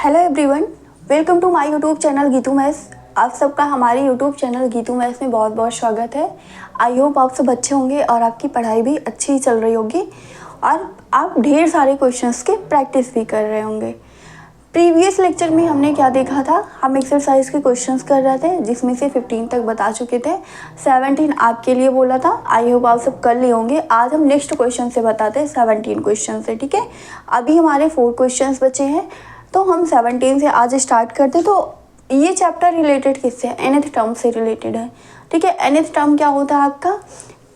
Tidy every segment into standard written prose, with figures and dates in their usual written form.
Hello everyone, welcome to my YouTube channel Geetu maths. आप सबका हमारे यूट्यूब चैनल गीतू मैथ्स में बहुत बहुत स्वागत है। आई होप आप सब अच्छे होंगे और आपकी पढ़ाई भी अच्छी चल रही होगी और आप ढेर सारे क्वेश्चंस के प्रैक्टिस भी कर रहे होंगे। प्रीवियस लेक्चर में हमने क्या देखा था, हम एक्सरसाइज के क्वेश्चंस कर रहे थे जिसमें से 15 तक बता चुके थे, 17 आपके लिए बोला था। आई होप आप सब कर लिए होंगे। आज हम नेक्स्ट क्वेश्चन से बताते हैं 17 क्वेश्चन से, ठीक है। अभी हमारे 4 क्वेश्चंस बचे हैं तो हम 17 से आज स्टार्ट करते। तो ये चैप्टर रिलेटेड किससे है? nth टर्म से रिलेटेड है, ठीक है। nth टर्म क्या होता है आपका?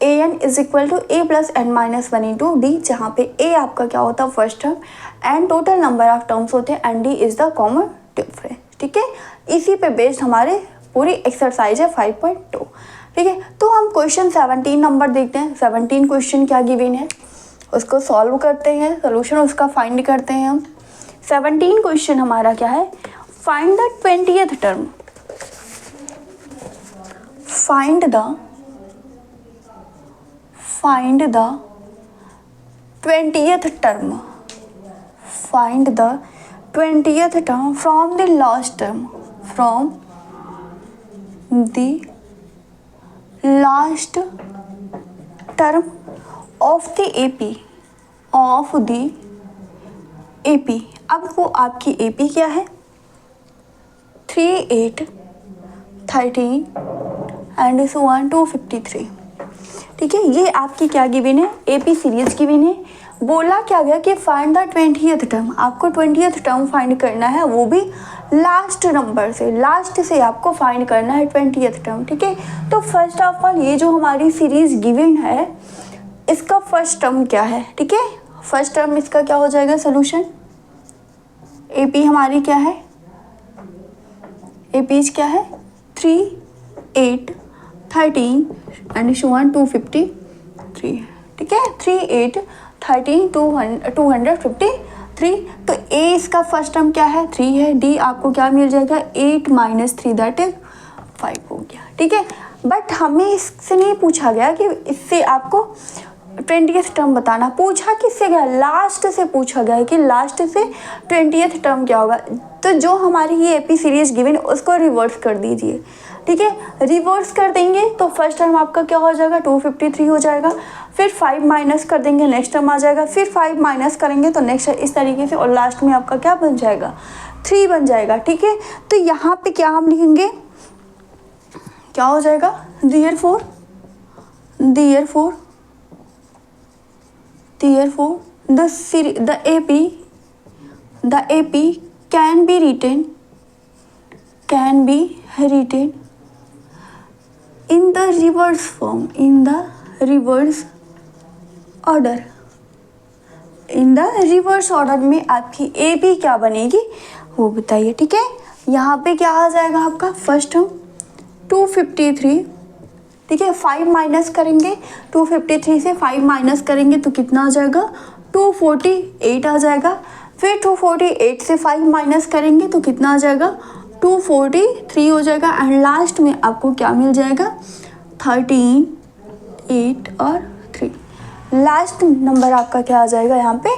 an is equal to a plus N minus one into D, जहाँ पे a आपका क्या होता है first term and total number of terms होते हैं and d is the common difference, ठीक है। इसी पे बेस्ड हमारे पूरी एक्सरसाइज है 5.2, ठीक है। तो हम क्वेश्चन 17 नंबर देखते हैं। 17 क्वेश्चन क्या गिवन है उसको सॉल्व करते हैं, सोल्यूशन उसका फाइंड करते हैं हम। 17 क्वेश्चन हमारा क्या है? Find the 20th term, find the 20th term, find the 20th term from the last term, from the last term of the AP, of the AP. अब वो आपकी एपी क्या है? 3, 8, 13 एंड सो ऑन 253, ठीक है। ये आपकी क्या गिवन है? एपी सीरीज गिवन है। बोला क्या गया कि फाइंड द 20th टर्म, आपको 20th टर्म फाइंड करना है, वो भी लास्ट नंबर से, लास्ट से आपको फाइंड करना है 20th टर्म, ठीक है। तो फर्स्ट ऑफ ऑल ये जो हमारी सीरीज गिवन है इसका फर्स्ट टर्म क्या है, ठीक है। फर्स्ट टर्म इसका क्या हो जाएगा सोल्यूशन? एपी हमारी क्या है? एपी क्या है? 3, 8, 13 एंड सो ऑन 253, ठीक है। 3, 8, 13, 253। तो ए इसका फर्स्ट टर्म क्या है? 3 है। डी आपको क्या मिल जाएगा? 8 माइनस 3 दैट इज 5 हो गया, ठीक है। बट हमें इससे नहीं पूछा गया कि इससे आपको 20th टर्म बताना। पूछा किससे गया? लास्ट से पूछा गया है कि लास्ट से 20th टर्म क्या होगा। तो जो हमारी ये एपी सीरीज गिवन उसको रिवर्स कर दीजिए, ठीक है। रिवर्स कर देंगे तो फर्स्ट टर्म आपका क्या हो जाएगा? 253 हो जाएगा। फिर 5 माइनस कर देंगे, नेक्स्ट टर्म आ जाएगा। फिर 5 माइनस करेंगे तो नेक्स्ट इस तरीके से, और लास्ट में आपका क्या बन जाएगा? 3 बन जाएगा, ठीक है। तो यहाँ पे क्या हम लिखेंगे? क्या हो जाएगा? therefore the AP can be written in the reverse form, in the reverse order। In the reverse order में आपकी AP क्या बनेगी वो बताइए, ठीक है। यहाँ पे क्या आ जाएगा आपका फर्स्ट टर्म 253, ठीक है। 5 माइनस करेंगे, 253 से 5 माइनस करेंगे तो कितना आ जाएगा? 248 आ जाएगा। फिर 248 से 5 माइनस करेंगे तो कितना आ जाएगा? 243 हो जाएगा। एंड लास्ट में आपको क्या मिल जाएगा? 13, 8 और 3। लास्ट नंबर आपका क्या आ जाएगा? यहाँ पे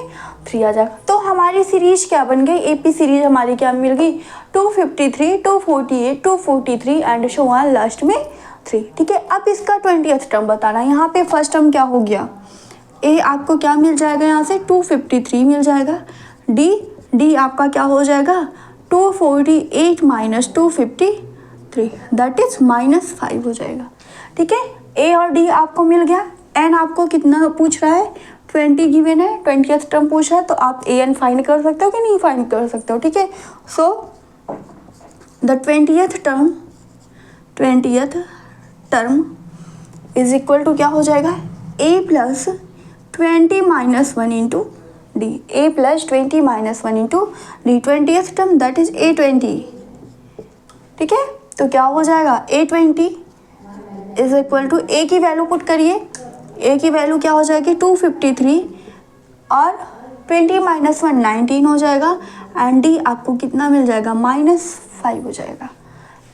3 आ जाएगा। तो हमारी सीरीज क्या बन गई? एपी सीरीज हमारी क्या मिल गई? 253, 248, 243 एंड सो ऑन लास्ट में 3, ठीक है। अब इसका 20th टर्म बताना। यहाँ पे फर्स्ट टर्म क्या हो गया? ए आपको क्या मिल जाएगा? यहाँ से 253 मिल जाएगा। डी आपका क्या हो जाएगा? 248 माइनस 253 दैट इज -5 हो जाएगा, ठीक है। ए और डी आपको मिल गया। एन आपको कितना पूछ रहा है? 20 गिवन है, 20th टर्म पूछ रहा है, तो आप ए एन फाइंड कर सकते हो कि नहीं फाइंड कर सकते हो, ठीक है। So the 20th term is equal to क्या हो जाएगा? A plus 20 minus 1 into D, A plus 20 minus 1 into D. 20th term that is A20, ठीक है। तो क्या हो जाएगा? A20 इज इक्वल टू ए की वैल्यू पुट करिए। ए की वैल्यू क्या हो जाएगी? 253 और 20 माइनस 1 19 हो जाएगा। एंड डी आपको कितना मिल जाएगा? -5 हो जाएगा,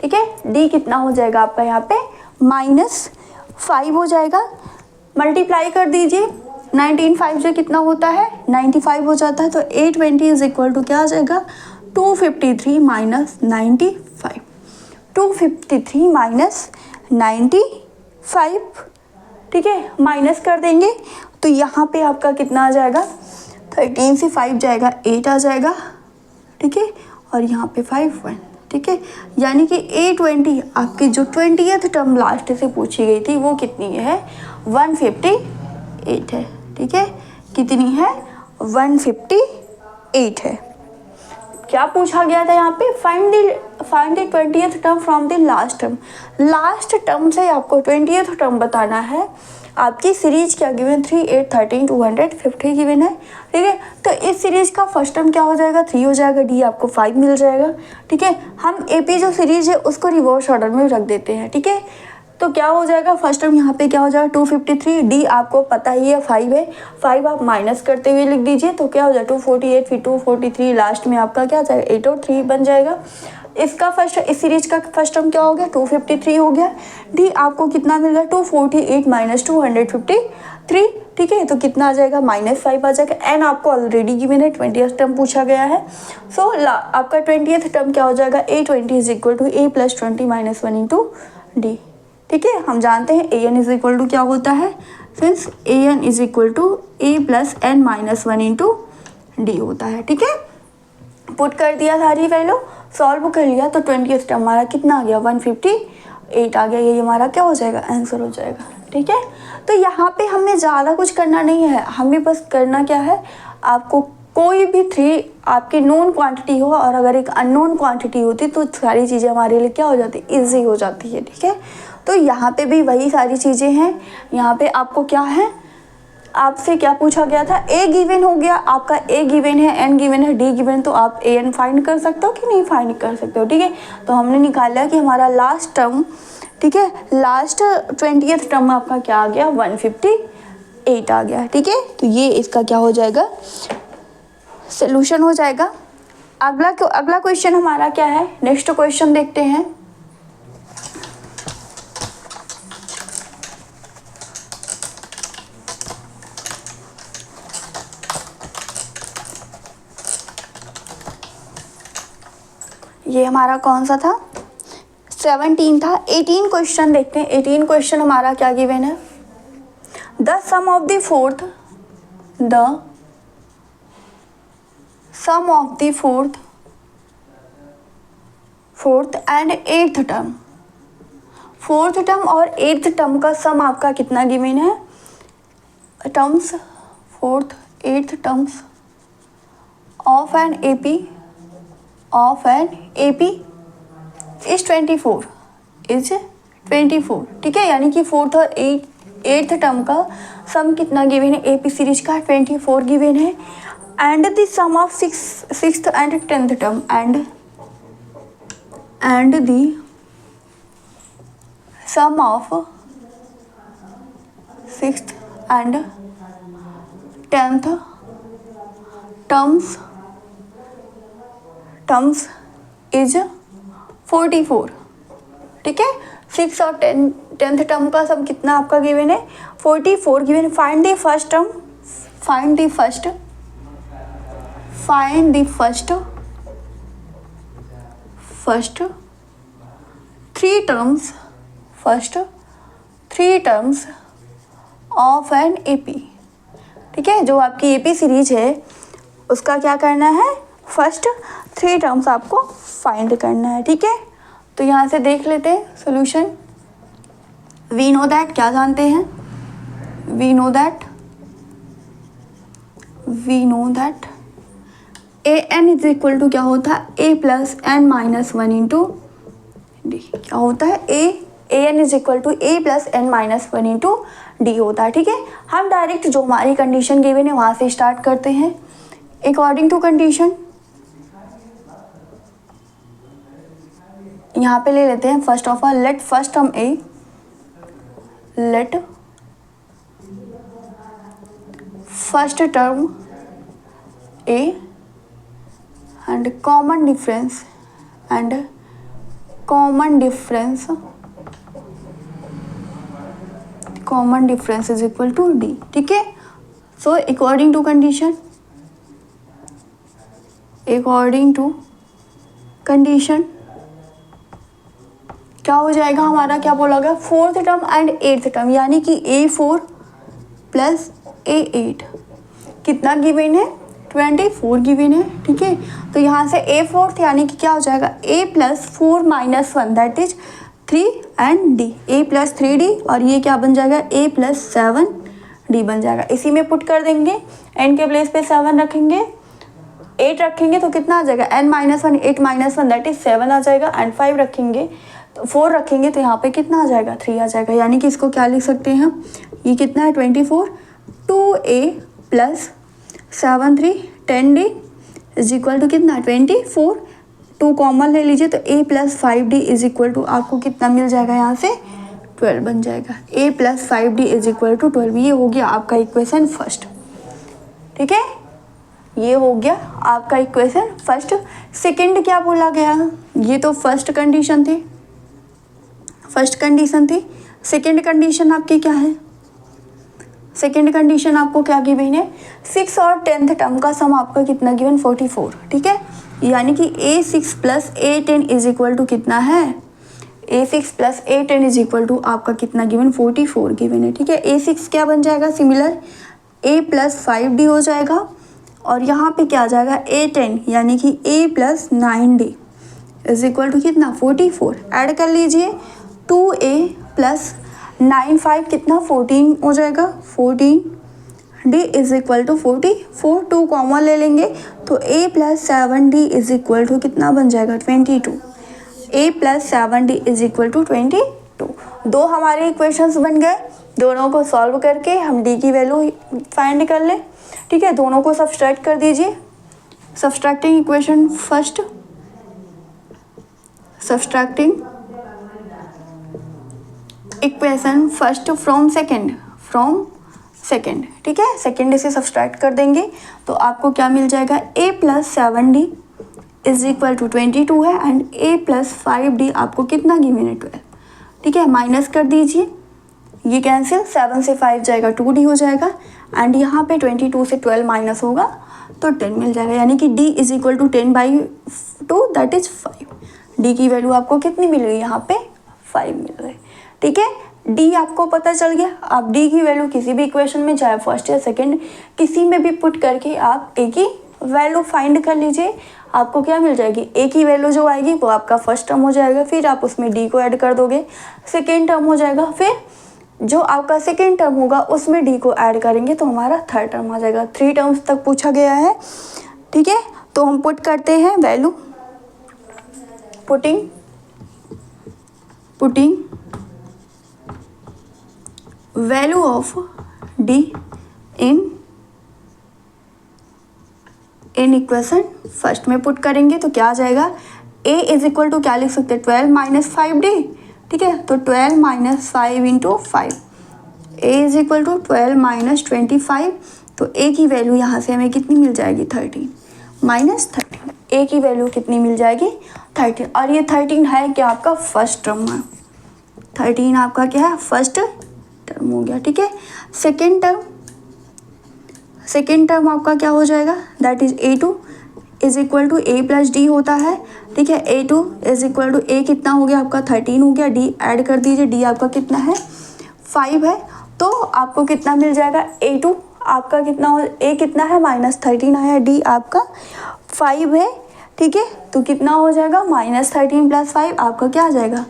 ठीक है। डी कितना हो जाएगा आपका यहाँ पे? -5 हो जाएगा। मल्टीप्लाई कर दीजिए, 19 5 से कितना होता है? 95 हो जाता है। तो A20 इज इक्वल टू क्या आ जाएगा? 253 माइनस 95, 253 माइनस 95, ठीक है, माइनस कर देंगे तो यहाँ पे आपका कितना आ जाएगा, 13 से 5 जाएगा 8 आ जाएगा, ठीक है, और यहाँ पे 5 1, ठीक है, यानी कि 820 आपकी जो 20th टर्म लास्ट से पूछी गई थी वो कितनी है, 158 है, ठीक है, कितनी है, 158 है। क्या पूछा गया था यहाँ पे, find the 20th term from the last term, last term से आपको 20th टर्म बताना है। आपकी सीरीज क्या गिवन, 3 8 13 250 गिवन है, ठीक है, तो इस सीरीज का फर्स्ट टर्म क्या हो जाएगा, 3 हो जाएगा, डी आपको 5 मिल जाएगा, ठीक है। हम एपी जो सीरीज है उसको रिवर्स ऑर्डर में रख देते हैं, ठीक है, तो क्या हो जाएगा, फर्स्ट टर्म यहाँ पे क्या हो जाएगा 253, डी आपको पता ही है 5 है, 5 आप माइनस करते हुए लिख दीजिए तो क्या हो जाएगा 248, फिर 243, लास्ट में आपका क्या जाएगा 8 और 3 बन जाएगा। इसका फर्स्ट, इस सीरीज का फर्स्ट टर्म क्या हो गया, 253 हो गया, डी आपको कितना मिल रहा है 248 माइनस 253, ठीक है, तो कितना आ जाएगा -5 आ जाएगा। एन आपको ऑलरेडी गिवन है, 20th टर्म पूछा गया है, सो आपका 20th टर्म क्या हो जाएगा, A20 is equal to A + 20 - 1 into D, ठीक है, हम जानते हैं A N is equal to क्या होता है, since A N is equal to A + n - 1 into D होता है, ठीक है। पुट कर दिया सारी वैल्यू, सॉल्व कर लिया तो 20th टर्म हमारा कितना आ गया, 158 आ गया, ये हमारा क्या हो जाएगा, आंसर हो जाएगा, ठीक है। तो यहाँ पे हमें ज़्यादा कुछ करना नहीं है, हमें बस करना क्या है, आपको कोई भी 3 आपकी नोन क्वांटिटी हो और अगर एक अननोन क्वांटिटी होती तो सारी चीज़ें हमारे लिए क्या हो जाती, ईजी हो जाती है, ठीक है। तो यहाँ पे भी वही सारी चीज़ें हैं, यहाँ पे आपको क्या है, आपसे क्या पूछा गया था, ए गिवन हो गया आपका, ए गिवन है, एन गिवन है, डी गिवन, तो आप ए एन फाइंड कर सकते हो कि नहीं फाइंड कर सकते हो, ठीक है। तो हमने निकाला कि हमारा लास्ट टर्म, ठीक है, लास्ट 20th टर्म आपका क्या आ गया, 158 आ गया, ठीक है। तो ये इसका क्या हो जाएगा, सोल्यूशन हो जाएगा। अगला क्वेश्चन हमारा क्या है, नेक्स्ट क्वेश्चन देखते हैं। ये हमारा कौन सा था, 17 था। 18 क्वेश्चन देखते हैं। 18 क्वेश्चन हमारा क्या गिवन है, the sum of the fourth and eighth term, fourth term और एट्थ टर्म का सम आपका कितना गिवन है, terms, fourth eighth terms of an AP is 24, ठीक है, यानी कि फोर्थ और एट्थ टर्म का सम कितना गिवन है, AP सीरीज का 24 गिवन है, and the sum of sixth and 10th term and the sum of sixth and 10th terms is 44, ठीक है। 6 और 10th टर्म का सम कितना आपका गिवन है, 44 given. Find the first term, find the first three terms of an AP, ठीक है, जो आपकी AP सीरीज है उसका क्या करना है, फर्स्ट 3 टर्म्स आपको फाइंड करना है, ठीक है। तो यहाँ से देख लेते हैं सोल्यूशन। वी नो दैट, क्या जानते हैं, we know that AN is equal to क्या होता है, A + n - 1 इंटू डी, क्या होता है, AN is equal to A + n - 1 into D होता है, ठीक है। हम डायरेक्ट जो हमारी कंडीशन गिवन है वहाँ से स्टार्ट करते हैं। अकॉर्डिंग टू कंडीशन यहाँ पे ले लेते हैं, first of all let first term A, let first term A and common difference is equal to D, ठीक है। So according to condition, according to condition क्या हो जाएगा हमारा, क्या बोला गया, fourth term and eighth term, यानी कि A4 प्लस A8 कितना गिवन है, 24 गिवन है। ठीक है, तो यहाँ से A4 यानी कि क्या हो जाएगा, A plus 4 minus 1 that is 3 and D, A plus 3D, और ये क्या बन जाएगा, A प्लस 7D बन जाएगा। इसी में पुट कर देंगे, n के प्लेस पे 7 रखेंगे, 8 रखेंगे तो कितना आ जाएगा, n minus 1, 8 minus 1 that is 7 आ जाएगा, एंड 5 रखेंगे तो 4 रखेंगे तो यहाँ पे कितना आ जाएगा, 3 आ जाएगा। यानी कि इसको क्या लिख सकते हैं हम, ये कितना है 24, 2A plus 7 3 10D is equal to कितना 24, 2 कॉमन ले लीजिए तो A plus 5D is equal to आपको कितना मिल जाएगा, यहाँ से 12 बन जाएगा। A plus 5D is equal to 12, ये हो गया आपका इक्वेशन फर्स्ट। ठीक है, ये हो गया आपका इक्वेशन फर्स्ट। सेकंड क्या बोला गया, ये तो फर्स्ट कंडीशन थी, सेकंड कंडीशन आपकी क्या है, सेकेंड कंडीशन आपको क्या गिवन है, 6 और 10th टर्म का सम आपका कितना गिवन, 44। ठीक है, यानी कि A6 plus A10 is equal to कितना है, A6 plus A10 is equal to आपका कितना गिवन, 44 गिवन है। ठीक है, A6 क्या बन जाएगा, सिमिलर A प्लस 5D हो जाएगा, और यहाँ पे क्या आ जाएगा A10 यानी कि A plus 9D is equal to कितना 44। ऐड कर लीजिए 2A प्लस 9 5 कितना 14 हो जाएगा, 14D is equal to 44, 2 common ले लेंगे तो A plus 7D is equal to कितना बन जाएगा 22, A plus 7D is equal to 22। दो हमारे इक्वेशंस बन गए, दोनों को सॉल्व करके हम D की वैल्यू फाइंड कर लें। ठीक है, दोनों को सब्सट्रैक्ट कर दीजिए, subtracting equation first, subtracting equation first from second, ठीक है, सेकंड से सब्सट्रैक्ट कर देंगे तो आपको क्या मिल जाएगा, A plus 7D is equal to 22 है, एंड A प्लस 5D आपको कितना गिवन है 12। ठीक है, माइनस कर दीजिए, ये कैंसिल, 7 से 5 जाएगा 2D हो जाएगा, एंड यहाँ पे 22 से 12 माइनस होगा तो 10 मिल जाएगा, यानी कि D is equal to 10/2 that is 5। D की वैल्यू आपको कितनी मिल गई, यहाँ पे 5 मिल रही। ठीक है, D आपको पता चल गया। आप D की वैल्यू किसी भी इक्वेशन में, चाहे फर्स्ट या सेकंड, किसी में भी पुट करके आप A की वैल्यू फाइंड कर लीजिए, आपको क्या मिल जाएगी, A की वैल्यू जो आएगी वो आपका फर्स्ट टर्म हो जाएगा, फिर आप उसमें D को ऐड कर दोगे, सेकेंड टर्म हो जाएगा, फिर जो आपका सेकेंड टर्म होगा उसमें D को ऐड करेंगे तो हमारा थर्ड टर्म आ जाएगा। 3 टर्म्स तक पूछा गया है। ठीक है, तो हम पुट करते हैं value, putting value of D in equation first में पुट करेंगे तो क्या आ जाएगा, A इज इक्वल टू क्या लिख सकते हैं, 12 माइनस 5D। ठीक है, तो 12 minus 5 into 5, A is equal to 12 minus 25, तो A की वैल्यू यहाँ से हमें कितनी मिल जाएगी, 13 माइनस 13, A की वैल्यू कितनी मिल जाएगी 13, और ये 13 है क्या आपका फर्स्ट टर्म है, 13 आपका क्या है फर्स्ट टर्म हो गया। ठीक है, सेकेंड टर्म आपका क्या हो जाएगा, that is A2 is equal to A plus D होता है। ठीक है, A2 is equal to A कितना हो गया आपका 13 हो गया, D ऐड कर दीजिए, D आपका कितना है 5 है, तो आपको कितना मिल जाएगा, A2 आपका कितना हो, A कितना है -13 आया, D आपका 5 है। ठीक है, तो कितना हो जाएगा -13 प्लस 5 आपका क्या आ जाएगा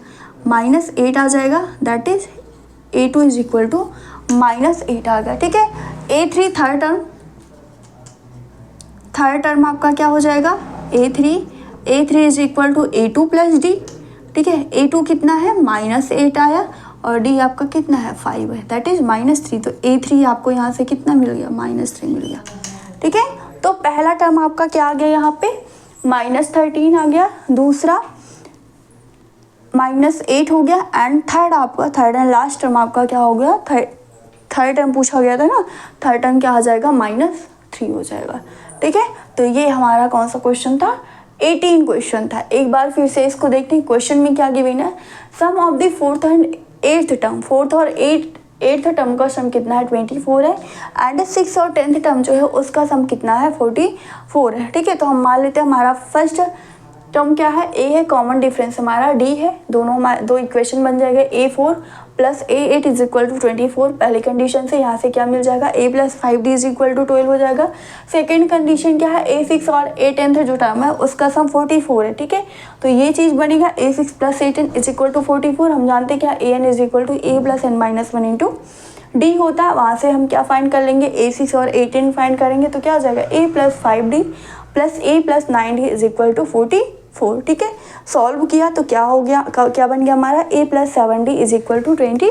-8 आ जाएगा, that is A2 is equal to -8 आ गया। ठीक है, A3 थर्ड टर्म आपका क्या हो जाएगा, A3 is equal to A2 plus D। ठीक है, A2 कितना है -8 आया, और D आपका कितना है 5 है, दैट इज -3, तो A3 आपको यहाँ से कितना मिल गया -3 मिल गया। ठीक है, तो पहला टर्म आपका क्या आ गया, यहाँ पे -13 आ गया, दूसरा -8 हो गया, and third and last term आपका क्या हो गया, थर्ड टर्म पूछा गया था ना, थर्ड टर्म क्या आ जाएगा -3 हो जाएगा। ठीक है, तो ये हमारा कौन सा क्वेश्चन था, 18 क्वेश्चन था। एक बार फिर से इसको देखते हैं, क्वेश्चन में क्या गिवन है, sum of the fourth and eighth term, fourth और एट्थ टर्म का सम कितना है 24 है, एंड 6 और 10th टर्म जो है उसका सम कितना है 44 है। ठीक है, तो हम मान लेते हैं हमारा फर्स्ट टर्म क्या है, ए है, कॉमन डिफरेंस हमारा डी है, दो इक्वेशन बन जाएगा A4 plus A8 is equal to 24। पहली कंडीशन से यहाँ से क्या मिल जाएगा, A plus 5D is equal to 12 हो जाएगा। सेकेंड कंडीशन क्या है, A6 और A10 जो टर्म है उसका सम 44 है, ठीक है। तो ये चीज़ बनेगा A6 plus A10 is equal to 44। हम जानते हैं क्या, AN is equal to A plus N minus 1 into D होता है। वहाँ से हम क्या फाइंड कर लेंगे, A6 और A10 फाइंड करेंगे तो क्या हो जाएगा, A plus 5D plus A plus 9D is equal to 44, ठीक है। सॉल्व किया तो क्या हो गया, क्या बन गया हमारा, A plus 7D is equal to 22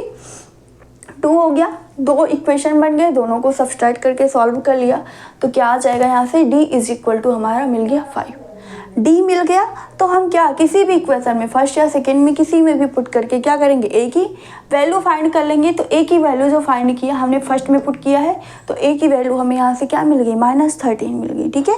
हो गया। दो इक्वेशन बन गए, दोनों को सब्सट्रैक्ट करके सॉल्व कर लिया तो क्या आ जाएगा यहाँ से, D इज इक्वल टू हमारा मिल गया 5। डी मिल गया तो हम क्या, किसी भी इक्वेशन में फर्स्ट या सेकेंड में किसी में भी पुट करके क्या करेंगे, ए की वैल्यू फाइंड कर लेंगे। तो ए की वैल्यू जो फाइंड किया हमने फर्स्ट में पुट किया है तो ए की वैल्यू हमें यहाँ से क्या मिल गई, -13 मिल गई, ठीक है।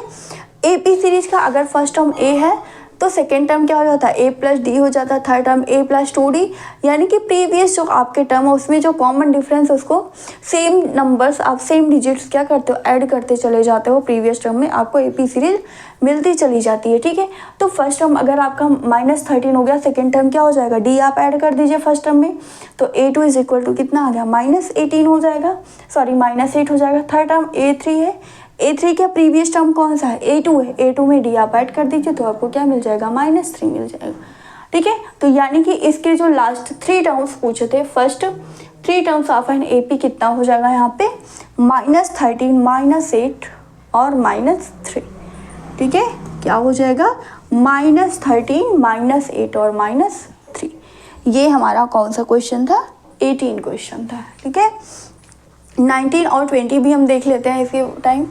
ए पी सीरीज का अगर फर्स्ट टर्म ए है तो सेकेंड टर्म क्या हो जाता है, A प्लस डी हो जाता है, third term A plus 2D, यानी कि प्रीवियस जो आपके टर्म है उसमें जो कॉमन डिफरेंस है उसको सेम नंबर्स आप सेम डिजिट्स क्या करते हो, ऐड करते चले जाते हो। प्रीवियस टर्म में आपको AP सीरीज मिलती चली जाती है, ठीक है। तो फर्स्ट टर्म अगर आपका -13 हो गया, सेकेंड टर्म क्या हो जाएगा, D आप ऐड कर दीजिए फर्स्ट टर्म में तो A2 इज इक्वल टू कितना आ गया, -18 हो जाएगा, सॉरी -8 हो जाएगा। थर्ड टर्म A3 है, A3 का प्रीवियस टर्म कौन सा है, A2 है, A2 में D आप ऐड कर दीजिए तो आपको क्या मिल जाएगा, -3 मिल जाएगा, ठीक है। तो यानी कि इसके जो लास्ट 3 टर्म्स पूछे थे, first 3 terms of an AP कितना हो जाएगा यहाँ पे, -13, -8 और -3, ठीक है। क्या हो जाएगा, -13, -8 और -3। ये हमारा कौन सा क्वेश्चन था, 18 क्वेश्चन था, ठीक है। 19 और 20 भी हम देख लेते हैं इसी टाइम।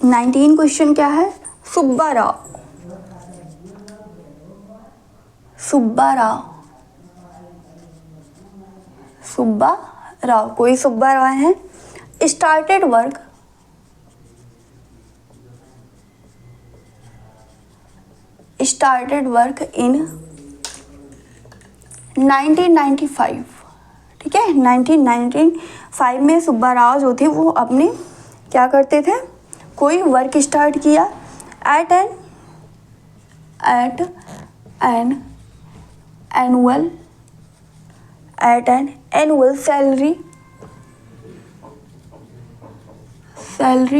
नाइनटीन क्वेश्चन क्या है, सुब्बा राव कोई सुब्बा राव है, स्टार्टेड वर्क इन 1995, ठीक है। 1995 में सुब्बा राव जो थे वो अपने क्या करते थे, कोई वर्क स्टार्ट किया at an annual salary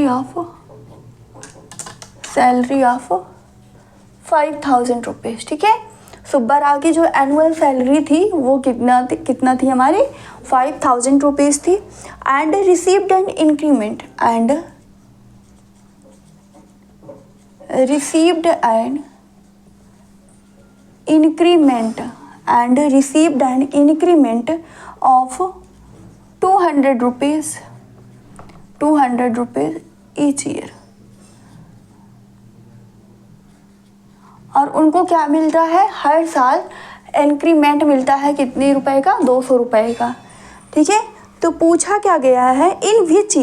of 5,000 rupees, ठीक है। सुब्बा राव की जो एनुअल सैलरी थी वो कितना थी हमारी, 5,000 रुपीज़ थी। And received an increment of 200 rupees each year। और उनको क्या मिल रहा है, हर साल इंक्रीमेंट मिलता है कितने रुपए का, 200 रुपए का, ठीक है। तो पूछा क्या गया है, in which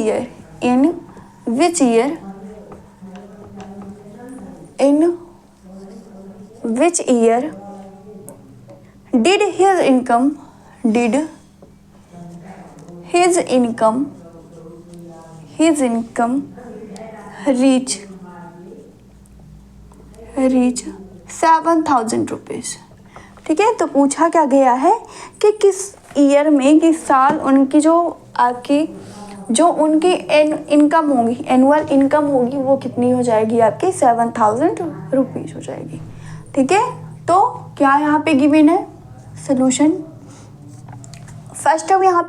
year did his income reach 7,000 rupees, ठीक है। तो पूछा क्या गया है कि किस ईयर में, किस साल उनकी उनकी इनकम होगी, एनुअल इनकम होगी वो कितनी हो जाएगी आपकी, 7,000 रुपीज़ हो जाएगी, ठीक है। तो क्या यहाँ पे गिवन है सोल्यूशन, फर्स्ट हम यहाँ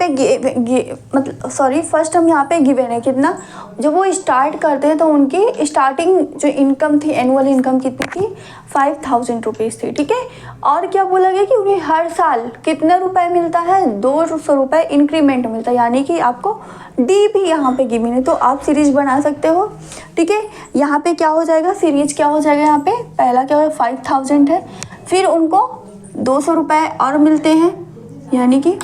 पे गिवन है कितना, जब वो स्टार्ट करते हैं तो उनकी स्टार्टिंग जो इनकम थी, एनुअल इनकम कितनी थी, 5,000 रुपीज़ थी, ठीक है। और क्या बोला गया कि उन्हें हर साल कितना रुपए मिलता है, 200 रुपये इंक्रीमेंट मिलता है, यानी कि आपको डी भी यहाँ पे गिवन है तो आप सीरीज बना सकते हो, ठीक है। यहाँ पे क्या हो जाएगा, सीरीज क्या हो जाएगा, यहाँ पे पहला क्या हो, 5,000 है, फिर उनको 200 रुपये और मिलते हैं यानी कि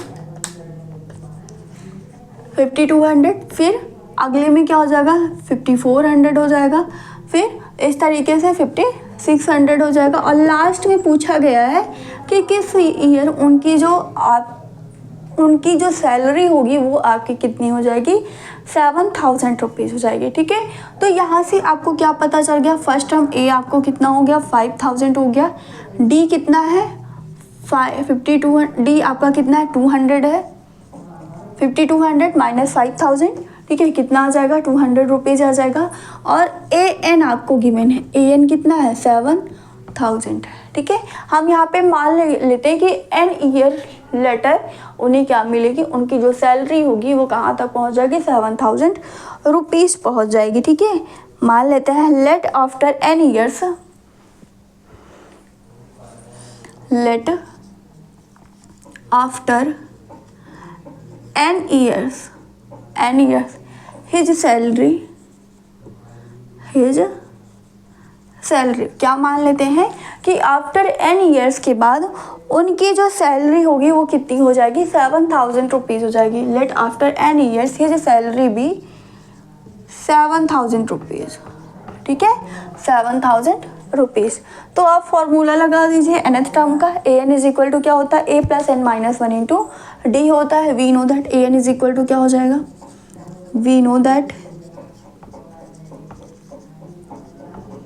5,200, फिर अगले में क्या हो जाएगा 5400 हो जाएगा, फिर इस तरीके से 5600 हो जाएगा। और लास्ट में पूछा गया है कि किस ईयर उनकी जो सैलरी होगी वो आपकी कितनी हो जाएगी, 7000 रुपीज़ हो जाएगी। ठीक है, तो यहाँ से आपको क्या पता चल गया, फर्स्ट टर्म ए आपको कितना हो गया 5000 हो गया, डी कितना है 52, डी आपका कितना है 200 है, 5200 माइनस 5000, ठीक है, कितना आ जाएगा 200 रुपीज़ आ जाएगा। और ए एन आपको गिवन है, ए एन कितना है 7000 है। ठीक है, हम यहाँ पे मान लेते हैं कि एन ईयर लेटर उन्हें क्या मिलेगी, उनकी जो सैलरी होगी वो कहाँ तक पहुँच जाएगी 7000 रुपीज़ पहुँच जाएगी। ठीक है, मान लेते हैं let after N years, let after N years his salary क्या मान लेते हैं कि आफ्टर एन ईयर्स के बाद उनकी जो सैलरी होगी वो कितनी हो जाएगी 7000 रुपीज़ हो जाएगी। Let after N years his salary भी 7000 रुपीज़। ठीक है, 7000 रुपीज़। तो आप फॉर्मूला लगा दीजिए nth टर्म का, A N is equal to क्या होता है a plus N minus 1 into D होता है। We know that A N is equal to क्या हो जाएगा, we know that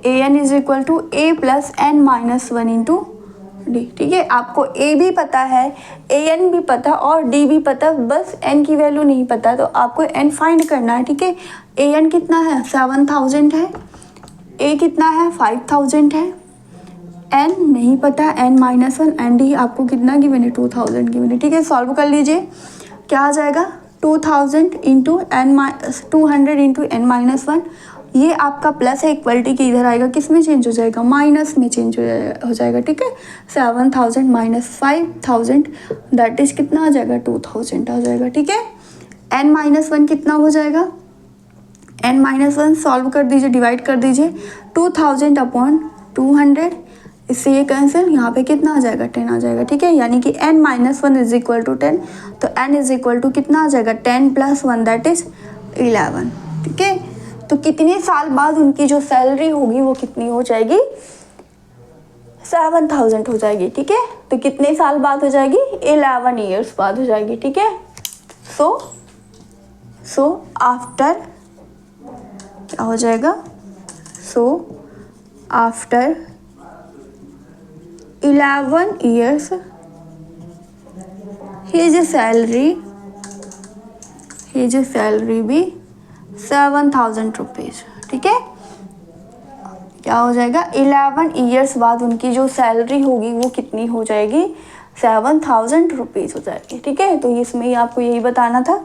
A N is equal to A plus N minus 1 into D. ठीक है, आपको ए भी पता है, ए एन भी पता और डी भी पता, बस एन की वैल्यू नहीं पता, तो आपको एन फाइंड करना है। ठीक है, ए एन कितना है 7000 है, ए कितना है 5000 है, एन नहीं पता, एन माइनस 1, एन डी आपको कितना गिवन है 2000 गिवन है। ठीक है, सॉल्व कर लीजिए, क्या आ जाएगा 2000 into N 200 into N minus 1, ये आपका प्लस है, इक्वलिटी के इधर आएगा, किस में चेंज हो जाएगा, माइनस में चेंज हो जाएगा। ठीक है, 7000 माइनस 5000 दैट इज कितना आ जाएगा 2000 आ जाएगा। ठीक है, एन माइनस 1 कितना हो जाएगा, एन माइनस 1 सॉल्व कर दीजिए, डिवाइड कर दीजिए, 2000 अपॉन 200, इससे ये कैंसिल, यहाँ पे कितना आ जाएगा 10 आ जाएगा। ठीक है, यानी कि n minus 1 is equal to 10, तो n इज इक्वल टू कितना आ जाएगा 10 प्लस 1 दैट इज 11। ठीक है, तो कितने साल बाद उनकी जो सैलरी होगी वो कितनी हो जाएगी 7000 हो जाएगी। ठीक है, तो कितने साल बाद हो जाएगी 11 ईयर्स बाद हो जाएगी। ठीक है, सो आफ्टर क्या हो जाएगा, so after 11 years his salary भी 7000 रुपीज़। ठीक है, क्या हो जाएगा 11 ईयर्स बाद उनकी जो सैलरी होगी वो कितनी हो जाएगी 7000 रुपीज़ हो जाएगी। ठीक है, तो इसमें ही आपको यही बताना था।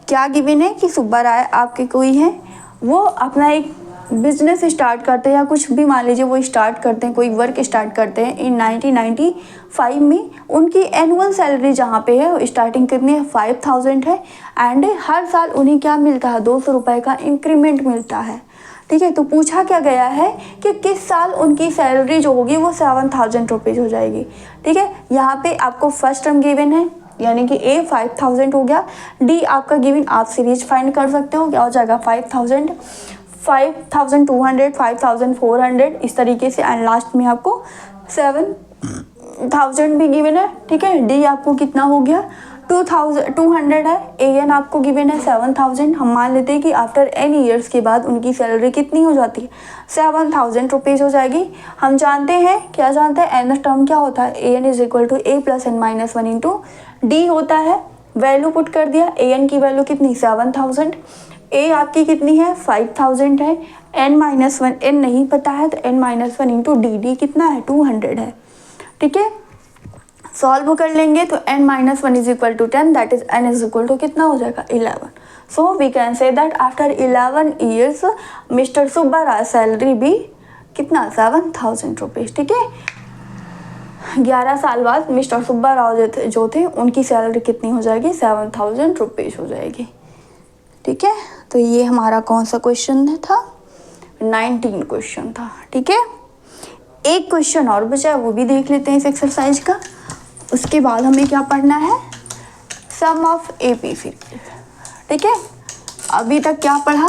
क्या गिवन है कि सुब्बा राय आपके कोई हैं, वो अपना एक बिजनेस स्टार्ट करते हैं या कुछ भी मान लीजिए वो स्टार्ट करते हैं, कोई वर्क स्टार्ट करते हैं इन 1995 में, उनकी एनुअल सैलरी जहाँ पे है स्टार्टिंग कितनी है 5000 है, एंड हर साल उन्हें क्या मिलता है 200 रुपये का इंक्रीमेंट मिलता है। ठीक है, तो पूछा क्या गया है कि किस साल उनकी सैलरी जो होगी वो 7000 रुपीज़ हो जाएगी। ठीक है, यहाँ पे आपको फर्स्ट टर्म गिवन है, यानी कि ए 5000 हो गया, डी आपका गिवन, आप सीरीज फाइंड कर सकते हो, क्या हो जाएगा 5000, 5200, 5400 इस तरीके से, एंड लास्ट में आपको 7000 भी गिवन है। ठीक है, डी आपको कितना हो गया 200 है, ए एन आपको गिवन है 7000। हम मान लेते हैं कि आफ्टर एन ईयर्स के बाद उनकी सैलरी कितनी हो जाती है 7000 रुपीज़ हो जाएगी। हम जानते हैं, क्या जानते हैं, एन टर्म क्या होता है, A N is equal to A plus N minus 1 into D होता है। वैल्यू पुट कर दिया, ए एन की वैल्यू कितनी 7000, ए आपकी कितनी है 5000 है, एन माइनस 1 एन नहीं पता है, तो N minus 1 into D, D कितना है 200 है। ठीक है, सॉल्व कर लेंगे तो n minus 1 is equal to 10 that is n is equal to कितना हो जाएगा 11। So we can say that after 11 years mister Subba Rai salary भी कितना 7000 रुपीज़। ठीक है, 11 साल बाद मिस्टर सुब्बा राव जो थे उनकी सैलरी कितनी हो जाएगी 7000 रुपीज़ हो जाएगी। ठीक है, तो ये हमारा कौन सा क्वेश्चन था 19 क्वेश्चन था। ठीक है, एक क्वेश्चन और बचा है, वो भी देख लेते हैं इस एक्सरसाइज का। उसके बाद हमें क्या पढ़ना है, सम ऑफ एपी सीरीज। ठीक है, अभी तक क्या पढ़ा,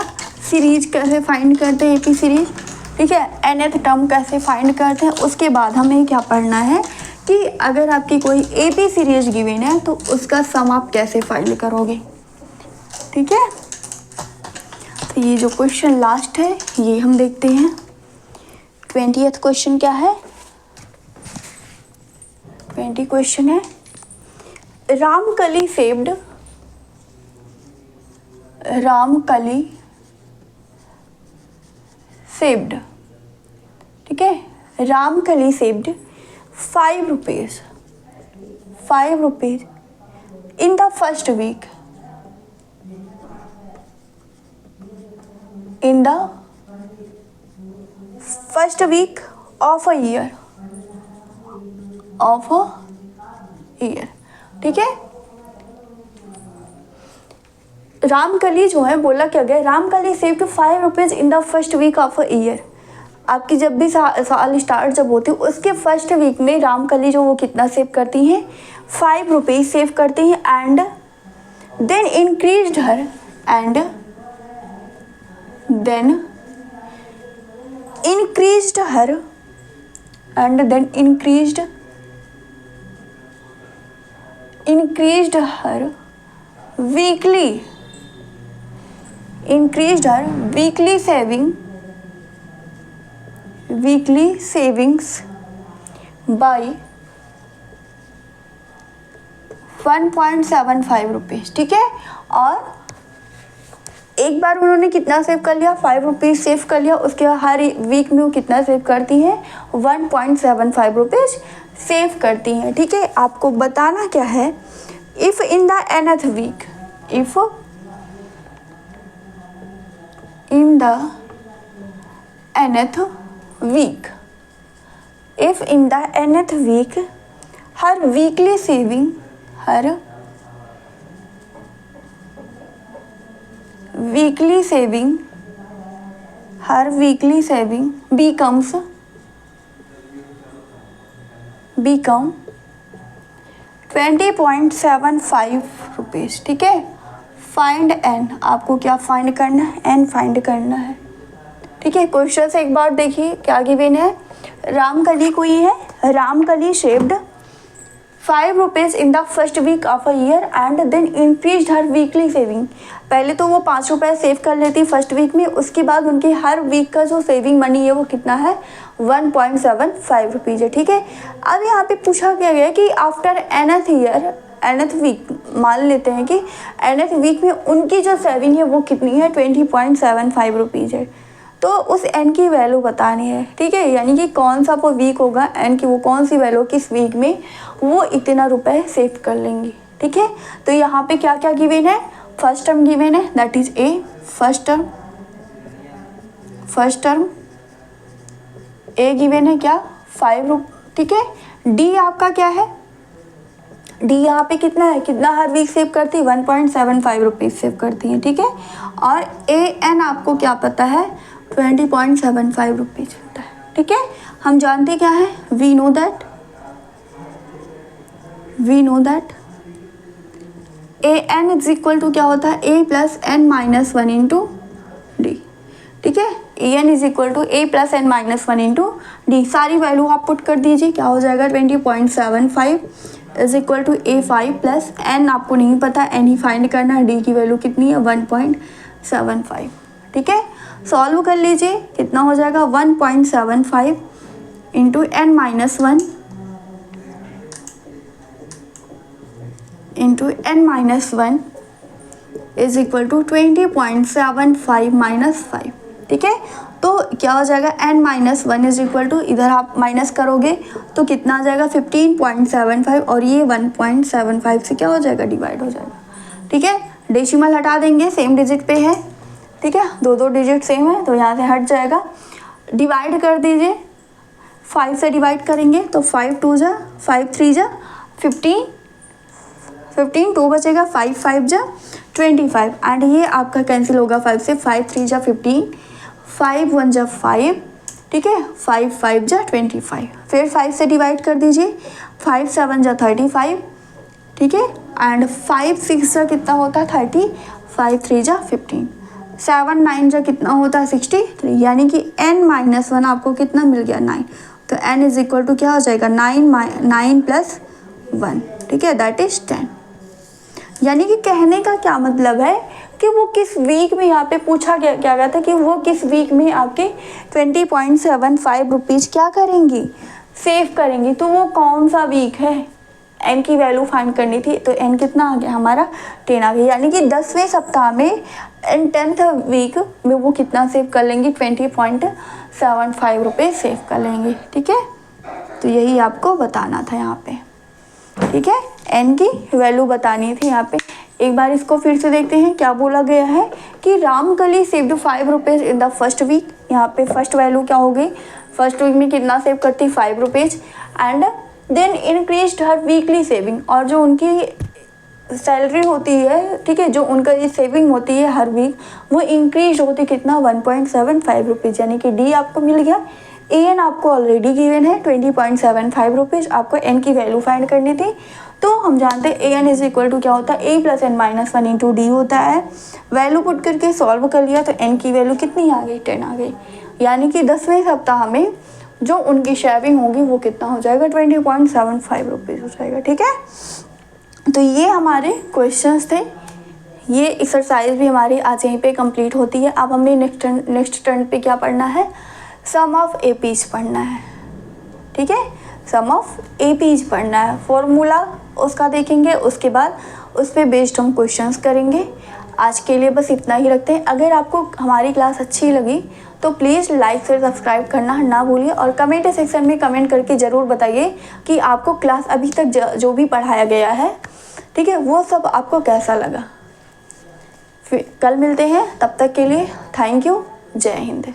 सीरीज कैसे फाइंड करते हैं, एपी सीरीज, ठीक है, nth टर्म कैसे फाइंड करते हैं। उसके बाद हमें क्या पढ़ना है कि अगर आपकी कोई एपी सीरीज गिवन है तो उसका सम आप कैसे फाइंड करोगे, ठीक है। तो ये जो क्वेश्चन लास्ट है ये हम देखते हैं। 20th क्वेश्चन क्या है, 20 क्वेश्चन है, रामकली सेव्ड, रामकली सेव्ड, ठीक है, Ramkali saved 5 rupees, 5 rupees in the first week, in the first week of a year, of a year, ठीक है। रामकली जो है बोला क्या गया, Ramkali saved 5 rupees in the first week of a year. आपकी जब भी साल स्टार्ट जब होती है उसके फर्स्ट वीक में रामकली जो वो कितना सेव करती हैं, 5 रुपीज सेव करती हैं। एंड देन इंक्रीज्ड हर, एंड then increased her, and then increased her weekly, increased her weekly savings by 1.75 rupees, ठीक है। और एक बार उन्होंने कितना सेव कर लिया, 5 रुपीज़ सेव कर लिया, उसके हर वीक में वो कितना सेव करती हैं, 1.75 रुपीज़ सेव करती हैं, ठीक है। आपको बताना क्या है, if in the nth week, if in the nth week, if in the nth week her weekly saving, her weekly saving, her weekly saving become 20.75 rupees, ठीक है। फाइंड एन, आपको क्या फाइंड करना है, एन फाइंड करना है, ठीक है। क्वेश्चन से एक बार देखिए क्या गिवन है, रामकली कोई है, Ramkali saved 5 rupees in the first week of a year and then increase her weekly saving. पहले तो वो 5 रुपये सेव कर लेती फर्स्ट वीक में, उसके बाद उनकी हर वीक का जो सेविंग मनी है वो कितना है, 1.75 रुपीज़ है, ठीक है। अब यहाँ पे पूछा क्या गया कि after nth year, nth week, मान लेते हैं कि nth वीक में उनकी जो सेविंग है वो कितनी है, 20.75 रुपीज़ है। तो उस n की वैल्यू बतानी है, ठीक है, यानी कि कौन सा वो वीक होगा, n की वो कौन सी वैल्यू किस वीक में वो इतना रुपए सेव कर लेंगी, ठीक है। तो यहाँ पे क्या क्या गिवन है, फर्स्ट टर्म गिवन है, that is a, first term A given है क्या, 5 रुपये, ठीक है। डी आपका क्या है, डी यहाँ पे कितना है, कितना हर वीक सेव करती है, 1.75 रुपीज़ सेव करती हैं, ठीक है। और ए एन आपको क्या पता है, 20.75 रुपीज़ होता है, ठीक है। हम जानते क्या है, we know that A N is equal to क्या होता है, A plus N minus 1 into D, ठीक है। A N is equal to A plus N minus 1 into D, सारी वैल्यू आप पुट कर दीजिए, क्या हो जाएगा, 20.75 is equal to A 5 plus N आपको नहीं पता, एन ही फाइंड करना है, डी की वैल्यू कितनी है, 1.75, ठीक है। सॉल्व कर लीजिए, कितना हो जाएगा, 1.75 into N minus 1 into N minus 1 is equal to 20.75 minus 5, ठीक है। तो क्या हो जाएगा, N minus 1 is equal to, इधर आप माइनस करोगे तो कितना आ जाएगा, 15.75, और ये 1.75 से क्या हो जाएगा, डिवाइड हो जाएगा, ठीक है। डेसिमल हटा देंगे, सेम डिजिट पे है, ठीक है, दो डिजिट सेम है तो यहाँ से हट जाएगा। डिवाइड कर दीजिए, 5 से डिवाइड करेंगे तो 5 2 जा 5 3 जा 15, 2 बचेगा, 5 5 जा 25, एंड ये आपका कैंसिल होगा 5 से, 5 3 जा 15, 5 1 जा 5, ठीक है, 5 5 जा 25, फिर 5 से डिवाइड कर दीजिए, 5 7 जा 35, ठीक है, एंड 5 6 जा कितना होता है 30, 5 3 जा 15, 7 9 जा कितना होता है 63, यानी कि n-1 आपको कितना मिल गया 9। तो n इज इक्वल टू क्या हो जाएगा 9 प्लस 1, ठीक है, दैट इज 10। यानी कि कहने का क्या मतलब है कि वो किस वीक में, यहाँ पे पूछा क्या गया था कि वो किस वीक में आपके 20.75 रुपीज़ क्या करेंगी, सेव करेंगी। तो वो कौन सा वीक है, एन की वैल्यू फाइंड करनी थी। तो एन कितना आ गया हमारा 10 आ गया, यानी कि 10वें सप्ताह में इन 10th वीक में वो कितना सेव कर लेंगी 20.75 रुपये सेव कर लेंगे, ठीक है। तो यही आपको बताना था यहाँ पे, ठीक है, एन की वैल्यू बतानी थी यहाँ पे। एक बार इसको फिर से देखते हैं क्या बोला गया है कि Ramkali saved 5 rupees in the first week. यहाँ पे फर्स्ट वैल्यू क्या हो गई, फर्स्ट वीक में कितना सेव करती 5 rupees, and then increased her weekly saving, और जो उनकी सैलरी होती है, ठीक है, जो उनका ये सेविंग होती है हर वीक, वो इंक्रीज होती कितना 1.75 रुपीज़, यानी कि डी आपको मिल गया। ए एन आपको ऑलरेडी गिवन है 20.75 रुपीज़, आपको एन की वैल्यू फाइंड करनी थी। तो हम जानते हैं A N is equal to क्या होता है, A plus N minus 1 into D होता है। वैल्यू पुट करके सॉल्व कर लिया तो एन की वैल्यू कितनी आ गई 10 आ गई, यानी कि 10वें सप्ताह में जो उनकी शेविंग होगी वो कितना हो जाएगा 20.75 रुपीज़ हो जाएगा, ठीक है। तो ये हमारे क्वेश्चंस थे, ये एक्सरसाइज भी हमारी आज यहीं पे कंप्लीट होती है। अब हमने नेक्स्ट टर्न पे क्या पढ़ना है, सम ऑफ एपीज पढ़ना है, ठीक है, सम ऑफ एपीज पढ़ना है। फॉर्मूला उसका देखेंगे, उसके बाद उस पर बेस्ड हम क्वेश्चंस करेंगे। आज के लिए बस इतना ही रखते हैं। अगर आपको हमारी क्लास अच्छी लगी तो प्लीज़ लाइक शेयर सब्सक्राइब करना ना भूलिए, और कमेंट सेक्शन में कमेंट करके ज़रूर बताइए कि आपको क्लास अभी तक जो भी पढ़ाया गया है, ठीक है, वो सब आपको कैसा लगा। फिर कल मिलते हैं, तब तक के लिए थैंक यू, जय हिंद।